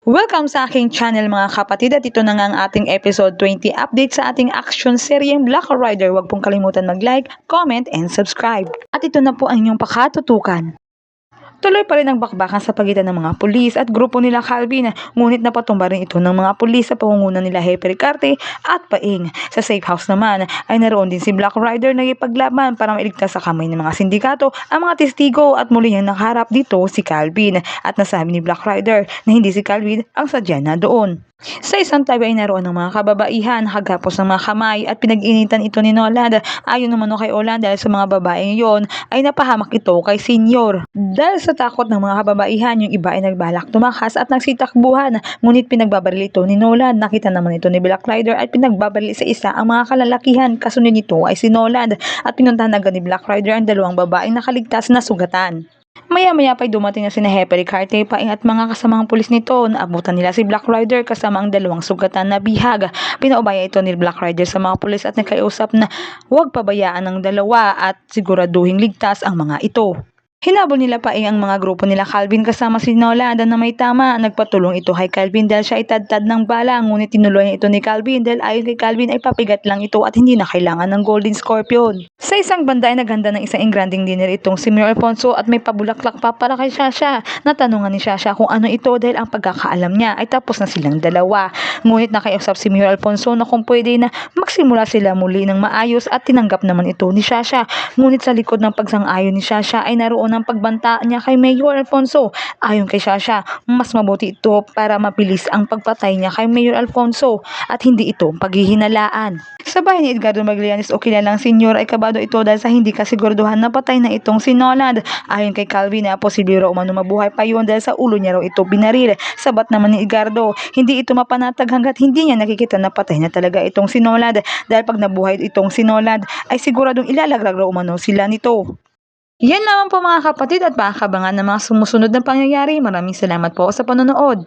Welcome sa aking channel mga kapatid at ito na nga ang ating episode 20 update sa ating action seryeng Black Rider. Huwag pong kalimutan mag-like, comment, and subscribe. At ito na po ang inyong pakatutukan. Tuloy pa rin ang bakbakan sa pagitan ng mga pulis at grupo nila Calvin, ngunit napatumba rin ito ng mga pulis sa pangunguna nila Hepe Ricarte at Paing. Sa safe house naman ay naroon din si Black Rider na ipaglaban para mailigtas sa kamay ng mga sindikato ang mga testigo at muli niyang nakaharap dito si Calvin at nasabi ni Black Rider na hindi si Calvin ang sadya na doon. Sa isang tabi ay naroon ng mga kababaihan, hagapos ng mga kamay at pinag-initan ito ni Nolan. Ayon naman kay Olan dahil sa mga babaeng yon ay napahamak ito kay Senyor. Dahil sa takot ng mga kababaihan, yung iba ay nagbalak tumakas at nagsitakbuhan. Ngunit pinagbabaril ito ni Nolan. Nakita naman ito ni Black Rider at pinagbabaril sa isa ang mga kalalakihan. Kasunod nito ay si Nolan at pinuntahan agad ni Black Rider ang dalawang babaeng nakaligtas na sugatan. Maya-maya pa'y dumating na sina Hepe Ricarte, Paing at mga kasamang pulis nito. Naabutan nila si Black Rider kasama ang dalawang sugatan na bihag. Pinaubaya ito ni Black Rider sa mga pulis at nagkausap na huwag pabayaan ng dalawa at siguraduhing ligtas ang mga ito. Hinabol nila Paing ang mga grupo nila Calvin kasama si Nolan na may tama. Nagpatulong ito kay Calvin dahil siya ay tad-tad ng bala, ngunit tinuloy niya ito ni Calvin dahil ayon kay Calvin ay papigat lang ito at hindi na kailangan ng Golden Scorpion. Sa isang banda ay naghanda ng isang engranding dinner itong si Mayor Alfonso at may pabulaklak pa para kay Shasha. Natanungan ni Shasha kung ano ito dahil ang pagkakaalam niya ay tapos na silang dalawa. Ngunit nakiusap si Mayor Alfonso na kung pwede na magsimula sila muli ng maayos at tinanggap naman ito ni Shasha. Ngunit sa likod ng pagsang-ayon ni Shasha ay naroon ang pagbanta niya kay Mayor Alfonso. Ayon kay Shasha, mas mabuti ito para mabilis ang pagpatay niya kay Mayor Alfonso at hindi ito paghihinalaan. Sa bahay ni Edgardo Magallanes o kilalang senyor ay kabado ito dahil sa hindi kasiguraduhan na patay na itong si Nolan. Ayon kay Calvin na posible raw umano mabuhay pa yun dahil sa ulo niya raw ito binaril. Sabat naman ni Edgardo, hindi ito mapanatag hanggat hindi niya nakikita na patay na talaga itong si Nolan dahil pag nabuhay itong si Nolan ay siguradong ilalagrag raw umano sila nito. Yan naman po mga kapatid at makakabangan ng mga sumusunod na pangyayari. Maraming salamat po sa panonood.